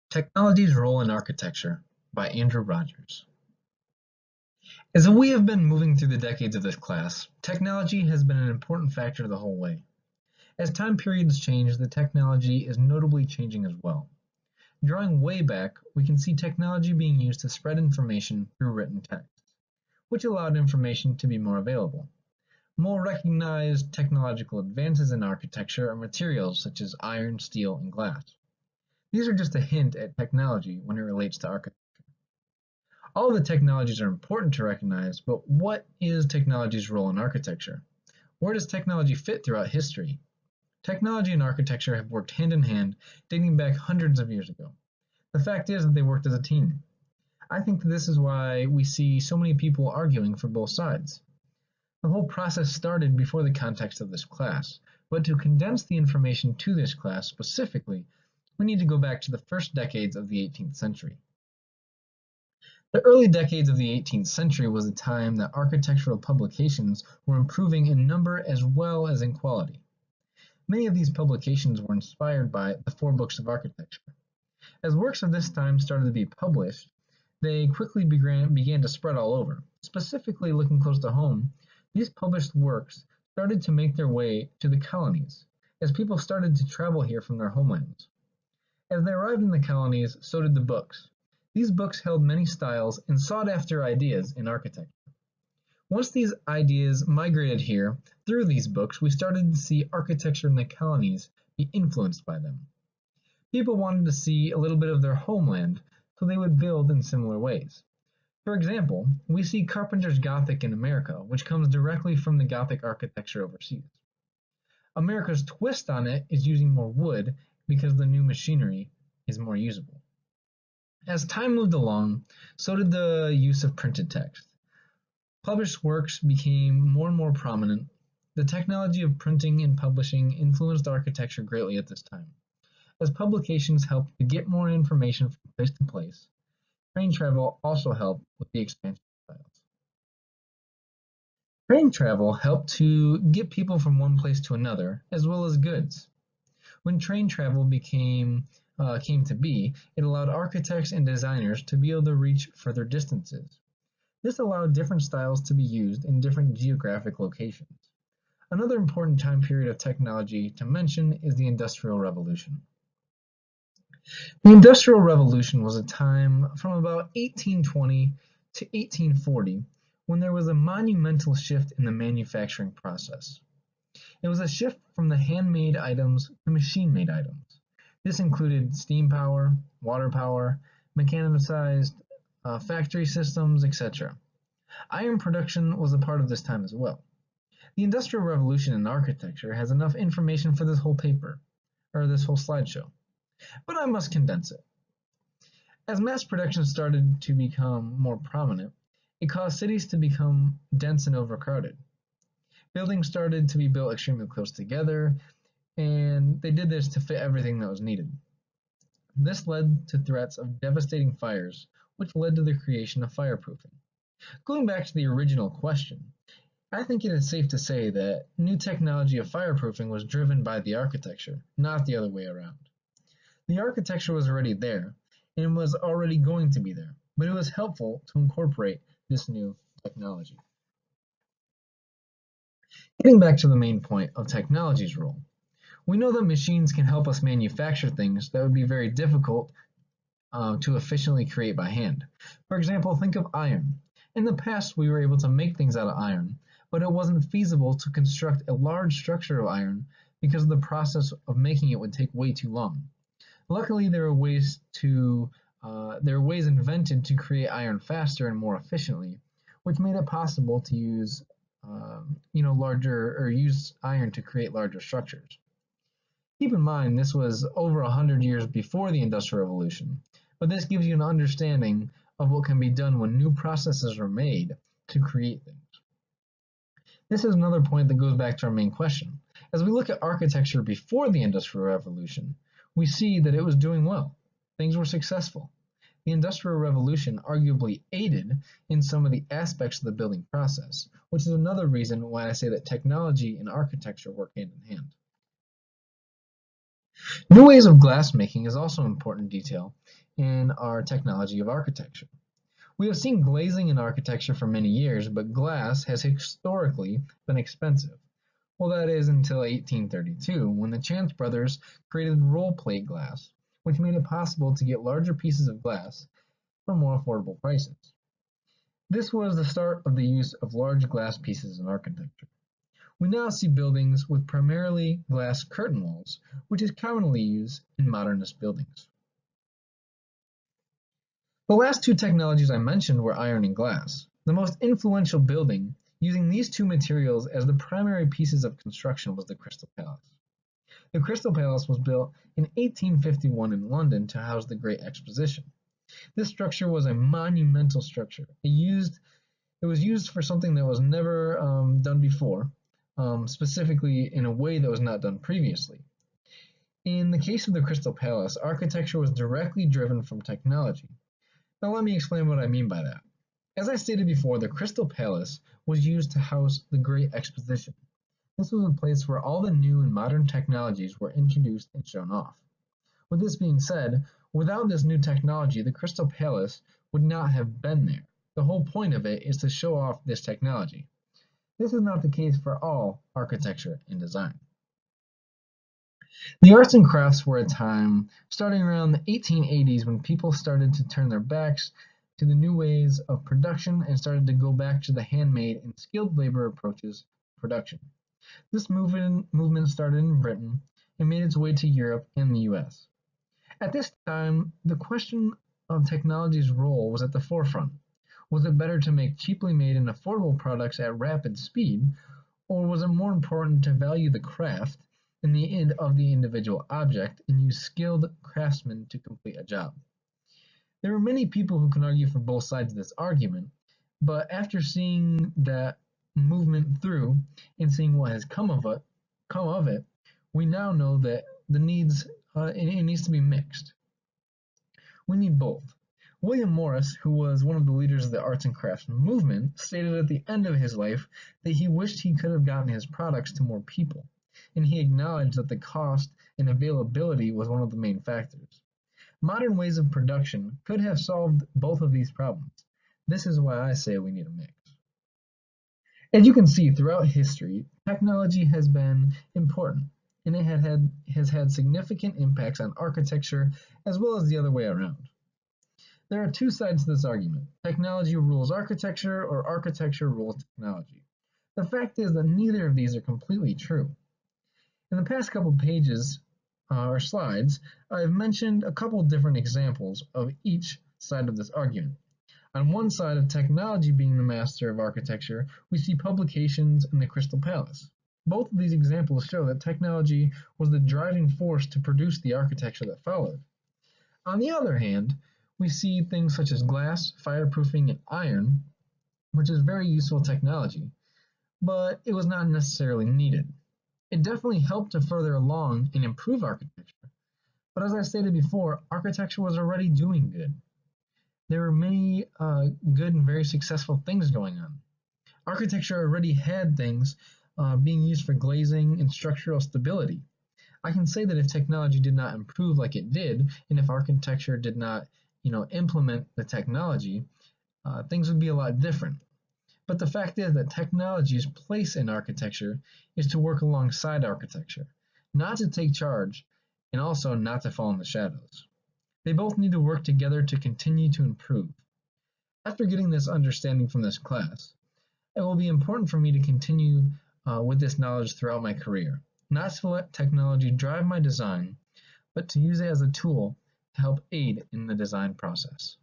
Technology's Role in Architecture by Andrew Rogers. As we have been moving through the decades of this class, technology has been an important factor the whole way. As time periods change, the technology is notably changing as well. Drawing way back, we can see technology being used to spread information through written text, which allowed information to be more available. More recognized technological advances in architecture are materials such as iron, steel, and glass. These are just a hint at technology when it relates to architecture. All the technologies are important to recognize, but what is technology's role in architecture? Where does technology fit throughout history? Technology and architecture have worked hand in hand, dating back hundreds of years ago. The fact is that they worked as a team. I think that this is why we see so many people arguing for both sides. The whole process started before the context of this class, but to condense the information to this class specifically, we need to go back to the first decades of the 18th century. The early decades of the 18th century was a time that architectural publications were improving in number as well as in quality. Many of these publications were inspired by the four books of architecture. As works of this time started to be published, they quickly began to spread all over. Specifically looking close to home, these published works started to make their way to the colonies, as people started to travel here from their homelands. As they arrived in the colonies, so did the books. These books held many styles and sought-after ideas in architecture. Once these ideas migrated here, through these books, we started to see architecture in the colonies be influenced by them. People wanted to see a little bit of their homeland, so they would build in similar ways. For example, we see Carpenter's Gothic in America, which comes directly from the Gothic architecture overseas. America's twist on it is using more wood because the new machinery is more usable. As time moved along, so did the use of printed text. Published works became more and more prominent. The technology of printing and publishing influenced architecture greatly at this time. As publications helped to get more information from place to place, train travel also helped with the expansion of styles. Train travel helped to get people from one place to another, as well as goods. When train travel came to be, it allowed architects and designers to be able to reach further distances. This allowed different styles to be used in different geographic locations. Another important time period of technology to mention is the Industrial Revolution. The Industrial Revolution was a time from about 1820 to 1840 when there was a monumental shift in the manufacturing process. It was a shift from the handmade items to machine-made items. This included steam power, water power, mechanicized factory systems, etc. Iron production was a part of this time as well. The Industrial Revolution in architecture has enough information for this whole paper, or this whole slideshow, but I must condense it. As mass production started to become more prominent, it caused cities to become dense and overcrowded. Buildings started to be built extremely close together, and they did this to fit everything that was needed. This led to threats of devastating fires, which led to the creation of fireproofing. Going back to the original question, I think it is safe to say that new technology of fireproofing was driven by the architecture, not the other way around. The architecture was already there, and was already going to be there, but it was helpful to incorporate this new technology. Getting back to the main point of technology's role, we know that machines can help us manufacture things that would be very difficult to efficiently create by hand. For example, think of iron. In the past, we were able to make things out of iron, but it wasn't feasible to construct a large structure of iron because the process of making it would take way too long. Luckily, there were ways invented to create iron faster and more efficiently, which made it possible to use use iron to create larger structures. Keep in mind, this was over 100 years before the Industrial Revolution, but this gives you an understanding of what can be done when new processes are made to create things. This is another point that goes back to our main question. As we look at architecture before the Industrial Revolution, we see that it was doing well. Things were successful. The Industrial Revolution arguably aided in some of the aspects of the building process, which is another reason why I say that technology and architecture work hand in hand. New ways of glass making is also an important detail in our technology of architecture. We have seen glazing in architecture for many years, but glass has historically been expensive. Well, that is until 1832, when the Chance brothers created roll plate glass, which made it possible to get larger pieces of glass for more affordable prices. This was the start of the use of large glass pieces in architecture. We now see buildings with primarily glass curtain walls, which is commonly used in modernist buildings. The last two technologies I mentioned were iron and glass. The most influential building using these two materials as the primary pieces of construction was the Crystal Palace. The Crystal Palace was built in 1851 in London to house the Great Exposition. This structure was a monumental structure. It was used for something that was never done before, specifically in a way that was not done previously. In the case of the Crystal Palace, architecture was directly driven from technology. Now let me explain what I mean by that. As I stated before, the Crystal Palace was used to house the Great Exposition. This was a place where all the new and modern technologies were introduced and shown off. With this being said, without this new technology, the Crystal Palace would not have been there. The whole point of it is to show off this technology. This is not the case for all architecture and design. The arts and crafts were a time starting around the 1880s when people started to turn their backs to the new ways of production and started to go back to the handmade and skilled labor approaches to production. This movement started in Britain and made its way to Europe and the US. At this time, the question of technology's role was at the forefront. Was it better to make cheaply made and affordable products at rapid speed, or was it more important to value the craft and the end of the individual object and use skilled craftsmen to complete a job? There are many people who can argue for both sides of this argument, but after seeing that movement through and seeing what has come of it, we now know that it needs to be mixed. We need both. William Morris, who was one of the leaders of the arts and crafts movement, stated at the end of his life that he wished he could have gotten his products to more people, and he acknowledged that the cost and availability was one of the main factors. Modern ways of production could have solved both of these problems. This is why I say we need a mix. As you can see throughout history, technology has been important, and it has had significant impacts on architecture as well as the other way around. There are two sides to this argument. Technology rules architecture or architecture rules technology. The fact is that neither of these are completely true. In the past couple pages or slides, I've mentioned a couple different examples of each side of this argument. On one side of technology being the master of architecture, we see publications in the Crystal Palace. Both of these examples show that technology was the driving force to produce the architecture that followed. On the other hand, we see things such as glass, fireproofing, and iron, which is very useful technology, but it was not necessarily needed. It definitely helped to further along and improve architecture, but as I stated before, architecture was already doing good. There were many good and very successful things going on. Architecture already had things being used for glazing and structural stability. I can say that if technology did not improve like it did, and if architecture did not, implement the technology, things would be a lot different. But the fact is that technology's place in architecture is to work alongside architecture, not to take charge, and also not to fall in the shadows. They both need to work together to continue to improve. After getting this understanding from this class, it will be important for me to continue with this knowledge throughout my career, not to let technology drive my design, but to use it as a tool to help aid in the design process.